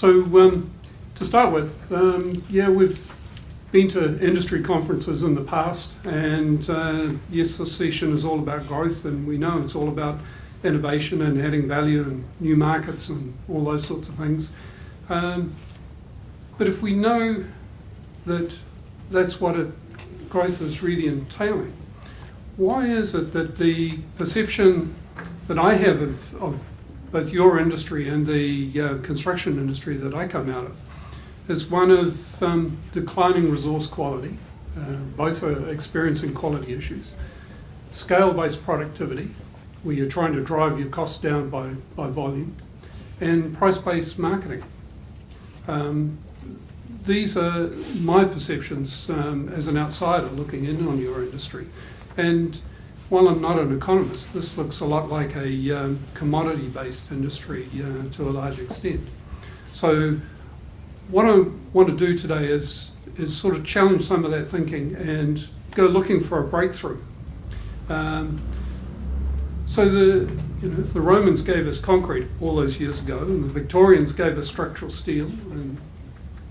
So to start with, yeah, we've been to industry conferences in the past, and yes, this session is all about growth, and we know it's all about innovation and adding value and new markets and all those sorts of things. But if we know that that's what growth is really entailing, why is it that the perception that I have of both your industry and the construction industry that I come out of is one of declining resource quality, both are experiencing quality issues, scale-based productivity, where you're trying to drive your costs down by volume, and price-based marketing. These are my perceptions as an outsider looking in on your industry. And while I'm not an economist, this looks a lot like a commodity-based industry to a large extent. So what I want to do today is sort of challenge some of that thinking and go looking for a breakthrough. So if the Romans gave us concrete all those years ago, and the Victorians gave us structural steel, and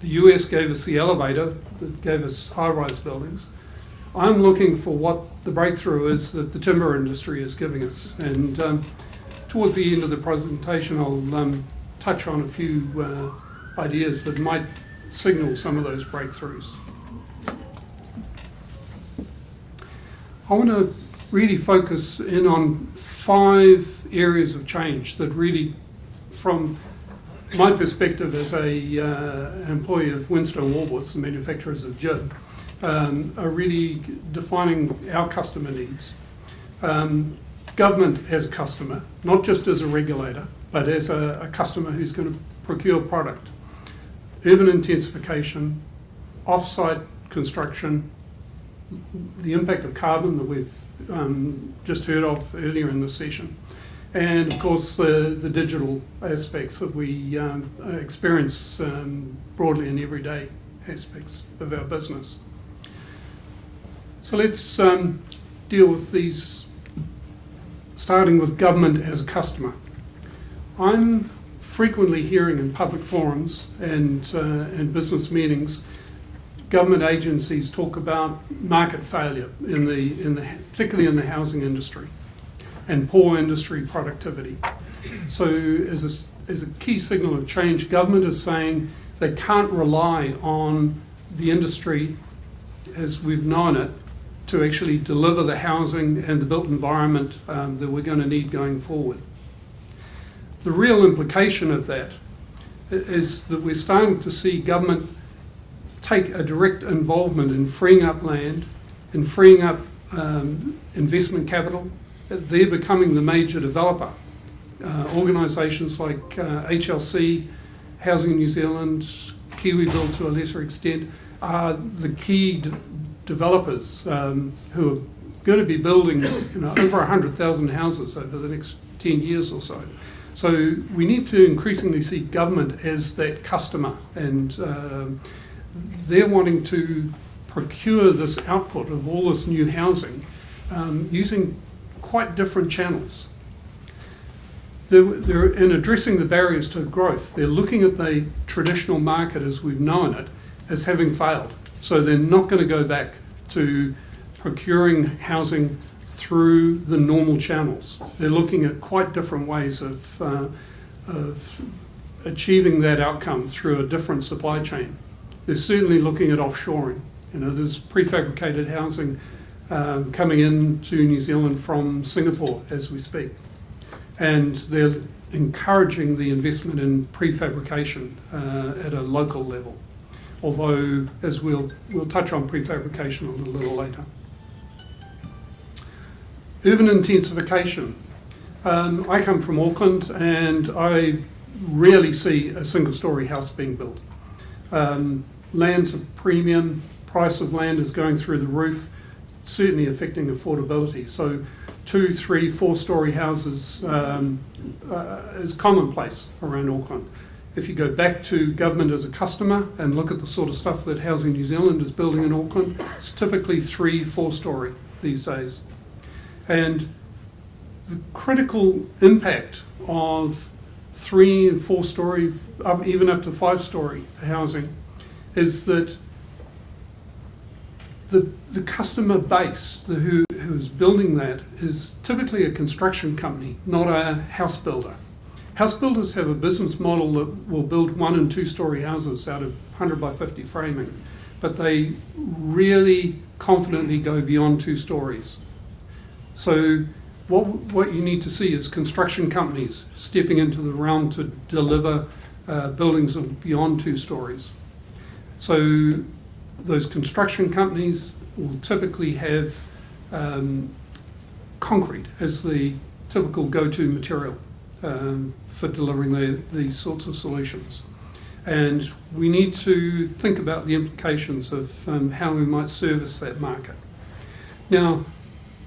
the US gave us the elevator that gave us high-rise buildings, I'm looking for what the breakthrough is that the timber industry is giving us. And towards the end of the presentation, I'll touch on a few ideas that might signal some of those breakthroughs. I want to really focus in on 5 areas of change that really, from my perspective as an employee of Winstone Wallboards, the manufacturers of JIB, are really defining our customer needs. Government as a customer, not just as a regulator, but as a customer who's going to procure product. Urban intensification, off-site construction, the impact of carbon that we've just heard of earlier in this session, and of course the digital aspects that we experience broadly in everyday aspects of our business. So let's deal with these, starting with government as a customer. I'm frequently hearing in public forums and business meetings government agencies talk about market failure particularly in the housing industry, and poor industry productivity. So as a key signal of change, government is saying they can't rely on the industry as we've known it to actually deliver the housing and the built environment that we're going to need going forward. The real implication of that is that we're starting to see government take a direct involvement in freeing up land and freeing up investment capital. They're becoming the major developer. Organisations like HLC, Housing New Zealand, KiwiBuild to a lesser extent, are the key developers who are going to be building over 100,000 houses over the next 10 years or so. So we need to increasingly see government as that customer, and they're wanting to procure this output of all this new housing using quite different channels. They're in addressing the barriers to growth, they're looking at the traditional market as we've known it as having failed. So they're not going to go back to procuring housing through the normal channels. They're looking at quite different ways of achieving that outcome through a different supply chain. They're certainly looking at offshoring. There's prefabricated housing coming into New Zealand from Singapore as we speak. And they're encouraging the investment in prefabrication at a local level. Although, as we'll touch on prefabrication a little later. Urban intensification. I come from Auckland, and I rarely see a single-storey house being built. Land's a premium, price of land is going through the roof, certainly affecting affordability. So 2, 3, 4-storey houses is commonplace around Auckland. If you go back to government as a customer and look at the sort of stuff that Housing New Zealand is building in Auckland, it's typically 3, 4-storey these days. And the critical impact of 3 and 4 story, even up to 5-story housing, is that the customer base who's building that is typically a construction company, not a house builder. House builders have a business model that will build 1 and 2-story houses out of 100 by 50 framing, but they really confidently go beyond 2 stories. So what you need to see is construction companies stepping into the realm to deliver buildings of beyond 2 stories. So those construction companies will typically have concrete as the typical go-to material for delivering these sorts of solutions. And we need to think about the implications of how we might service that market. Now,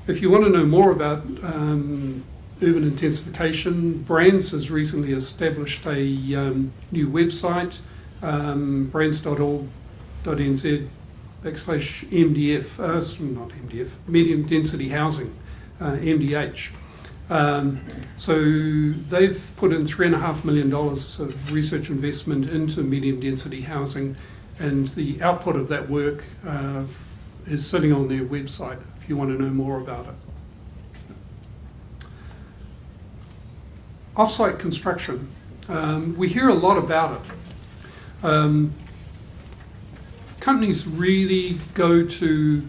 if you want to know more about urban intensification, Brands has recently established a new website, brands.org.nz/MDF, not MDF, medium density housing, MDH. So they've put in $3.5 million of research investment into medium density housing, and the output of that work is sitting on their website if you want to know more about it. Offsite construction, we hear a lot about it. Companies really go to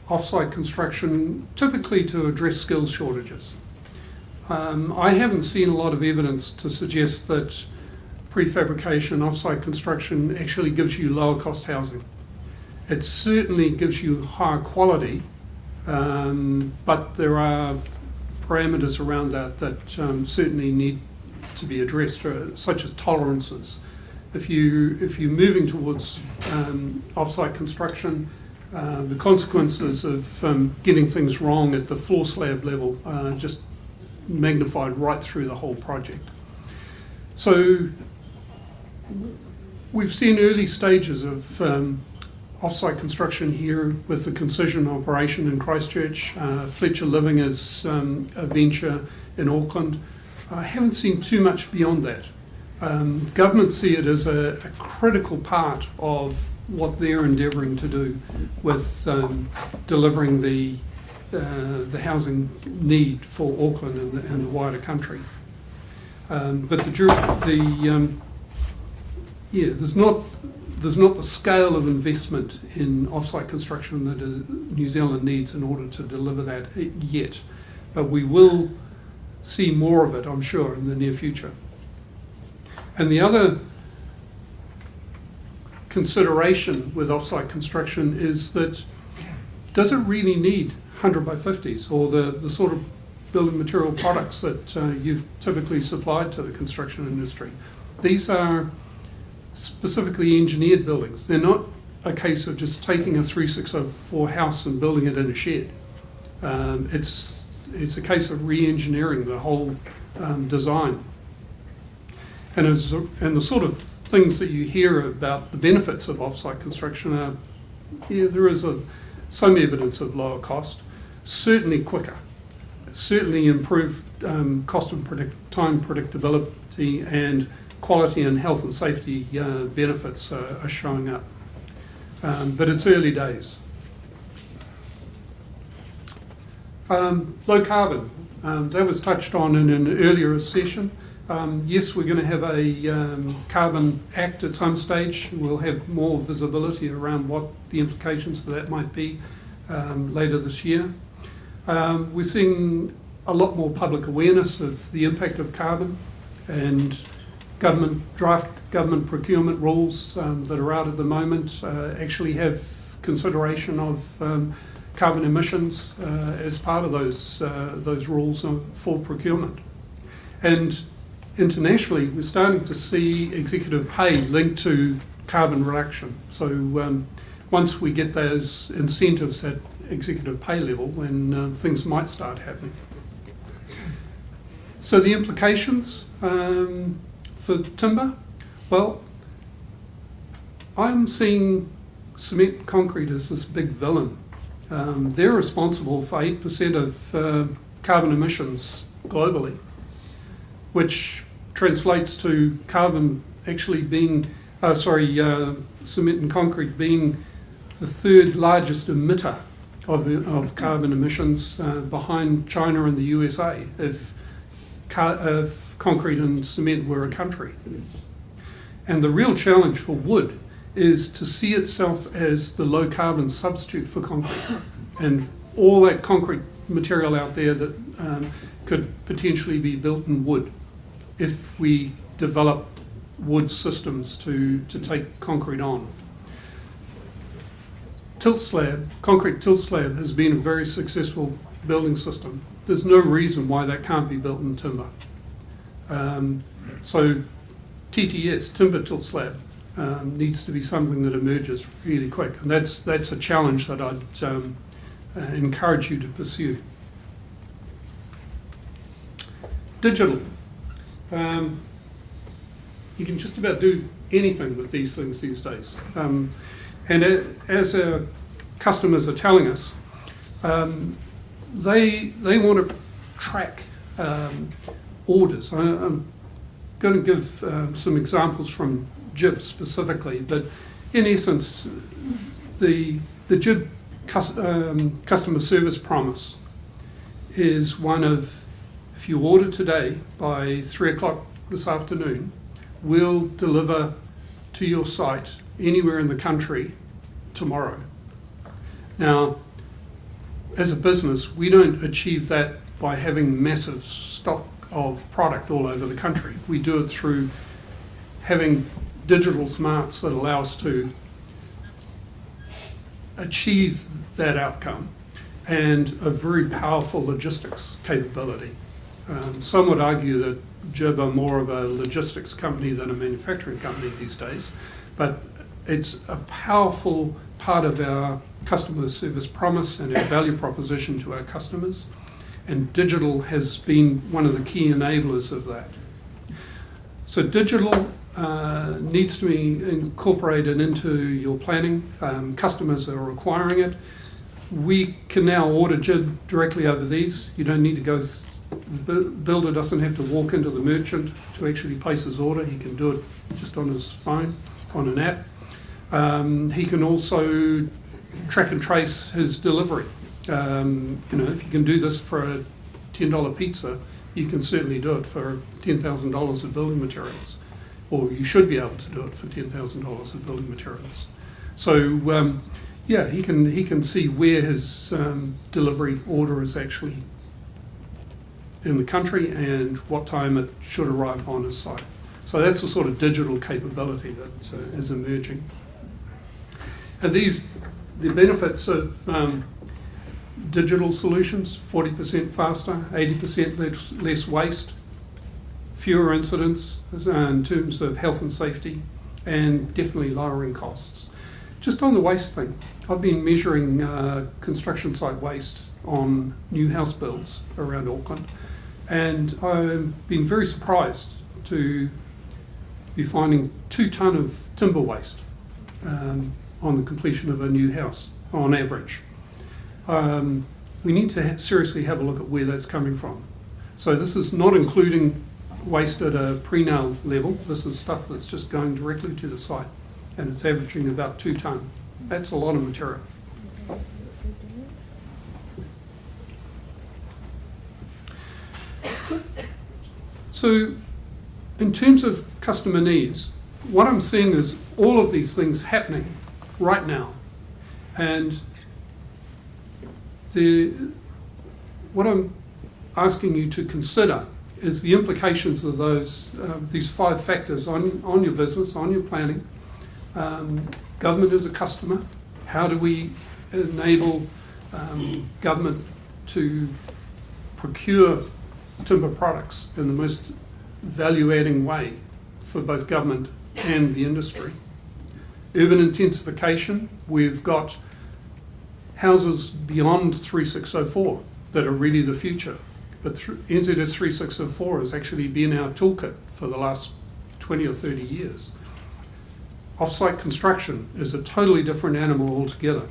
offsite construction typically to address skills shortages. I haven't seen a lot of evidence to suggest that prefabrication, offsite construction actually gives you lower cost housing. It certainly gives you higher quality, but there are parameters around that certainly need to be addressed, such as tolerances. If you're moving towards offsite construction, the consequences of getting things wrong at the floor slab level just magnified right through the whole project. So we've seen early stages of offsite construction here with the Concision operation in Christchurch. Fletcher Living is a venture in Auckland. I haven't seen too much beyond that. Governments see it as a critical part of what they're endeavouring to do with delivering the housing need for Auckland and the wider country. But there's not the scale of investment in offsite construction that New Zealand needs in order to deliver that yet. But we will see more of it, I'm sure, in the near future. And the other consideration with offsite construction is that, does it really need 100 by 50s or the sort of building material products that you've typically supplied to the construction industry? These are specifically engineered buildings. They're not a case of just taking a 3604 house and building it in a shed. It's a case of re-engineering the whole design. And the sort of things that you hear about the benefits of offsite construction are, there is some evidence of lower cost, certainly quicker, certainly improved cost and time predictability, and quality and health and safety benefits are showing up. But it's early days. Low carbon, that was touched on in an earlier session. Yes, we're going to have a Carbon Act at some stage. We'll have more visibility around what the implications of that might be later this year. We're seeing a lot more public awareness of the impact of carbon, and draft government procurement rules that are out at the moment actually have consideration of carbon emissions as part of those rules for procurement. And internationally, we're starting to see executive pay linked to carbon reduction. So once we get those incentives at executive pay level, then things might start happening. So the implications for timber, well, I'm seeing cement concrete as this big villain. They're responsible for 8% of carbon emissions globally, which translates to carbon actually being, cement and concrete being the third largest emitter of carbon emissions behind China and the USA, if concrete and cement were a country. And the real challenge for wood is to see itself as the low carbon substitute for concrete, and all that concrete material out there that could potentially be built in wood if we develop wood systems to take concrete on. Concrete tilt slab has been a very successful building system. There's no reason why that can't be built in timber. So TTS, timber tilt slab, needs to be something that emerges really quick. And that's a challenge that I'd encourage you to pursue. Digital. You can just about do anything with these things these days. And as our customers are telling us, they want to track orders. I'm going to give some examples from JIB specifically, but in essence, the JIB customer service promise is one of, if you order today by 3 o'clock this afternoon, we'll deliver to your site anywhere in the country tomorrow. Now, as a business, we don't achieve that by having massive stock of product all over the country. We do it through having digital smarts that allow us to achieve that outcome, and a very powerful logistics capability. Some would argue that JIB are more of a logistics company than a manufacturing company these days, but it's a powerful part of our customer service promise and our value proposition to our customers, and digital has been one of the key enablers of that. So digital needs to be incorporated into your planning. Customers are requiring it. We can now order JIB directly over these. You don't need to go, the builder doesn't have to walk into the merchant to actually place his order. He can do it just on his phone, on an app. He can also track and trace his delivery. If you can do this for a $10 pizza, you can certainly do it for $10,000 of building materials, or you should be able to do it for $10,000 of building materials. So he can see where his delivery order is actually in the country and what time it should arrive on his site. So that's the sort of digital capability that is emerging. And the benefits of digital solutions: 40% faster, 80% less waste, fewer incidents in terms of health and safety, and definitely lowering costs. Just on the waste thing, I've been measuring construction site waste on new house builds around Auckland, and I've been very surprised to be finding 2 tonne of timber waste on the completion of a new house on average. We need to seriously have a look at where that's coming from. So this is not including waste at a pre-nail level. This is stuff that's just going directly to the site, and it's averaging about 2 tonne. That's a lot of material. So in terms of customer needs, what I'm seeing is all of these things happening right now. And what I'm asking you to consider is the implications of these 5 factors on your business, on your planning. Government as a customer. How do we enable government to procure timber products in the most value-adding way for both government and the industry? Urban intensification. We've got houses beyond 3604 that are really the future. But NZS 3604 has actually been our toolkit for the last 20 or 30 years. Offsite construction is a totally different animal altogether.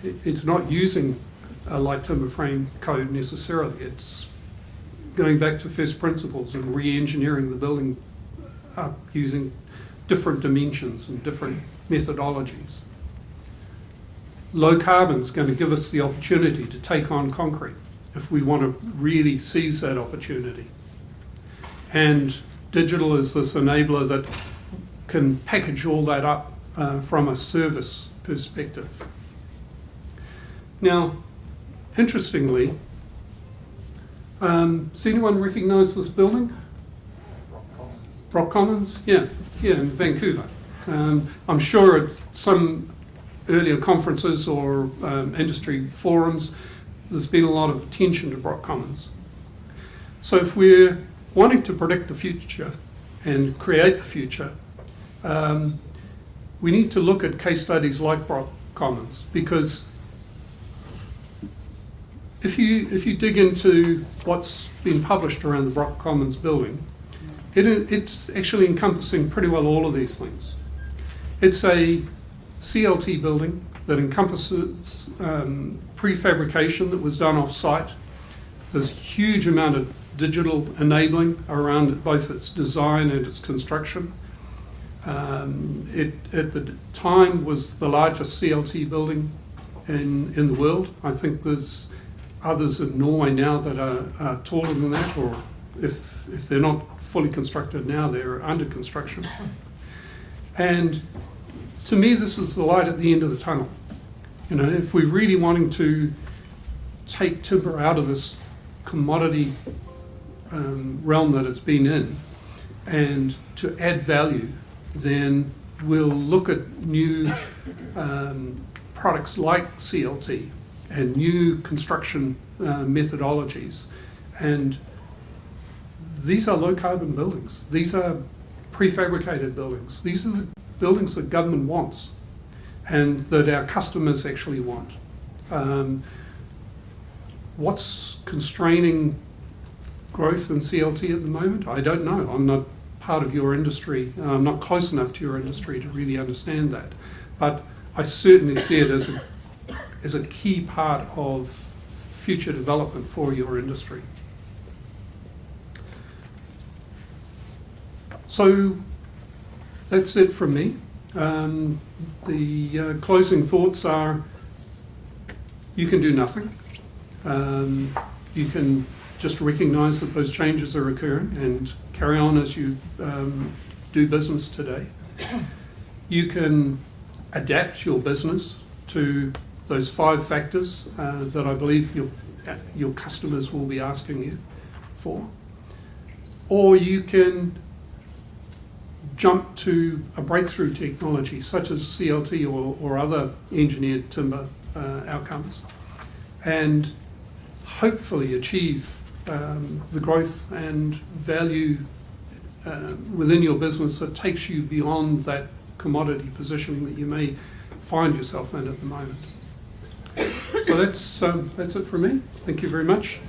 It's not using a light timber frame code necessarily. It's going back to first principles and re-engineering the building up using different dimensions and different methodologies. Low carbon is going to give us the opportunity to take on concrete if we want to really seize that opportunity. And digital is this enabler that can package all that up from a service perspective. Now, interestingly, does anyone recognise this building? Brock Commons? Yeah, in Vancouver. I'm sure at some earlier conferences or industry forums, there's been a lot of attention to Brock Commons. So if we're wanting to predict the future and create the future, we need to look at case studies like Brock Commons, because if you dig into what's been published around the Brock Commons building, it's actually encompassing pretty well all of these things. It's a CLT building that encompasses prefabrication that was done off-site. There's a huge amount of digital enabling around both its design and its construction. It, at the time, was the largest CLT building in the world. I think there's others in Norway now that are taller than that, or if they're not fully constructed now, they're under construction. And to me, this is the light at the end of the tunnel. You know, if we're really wanting to take timber out of this commodity realm that it's been in and to add value, then we'll look at new products like CLT and new construction methodologies. And these are low carbon buildings. These are prefabricated buildings. These are the buildings that government wants and that our customers actually want. What's constraining growth in CLT at the moment? I don't know. I'm not part of your industry. I'm not close enough to your industry to really understand that. But I certainly see it as a key part of future development for your industry. So that's it from me. The closing thoughts are, you can do nothing. You can just recognise that those changes are occurring and carry on as you do business today. You can adapt your business to those 5 factors that I believe your customers will be asking you for. Or you can jump to a breakthrough technology such as CLT or other engineered timber outcomes and hopefully achieve the growth and value within your business that takes you beyond that commodity positioning that you may find yourself in at the moment. So that's it from me. Thank you very much.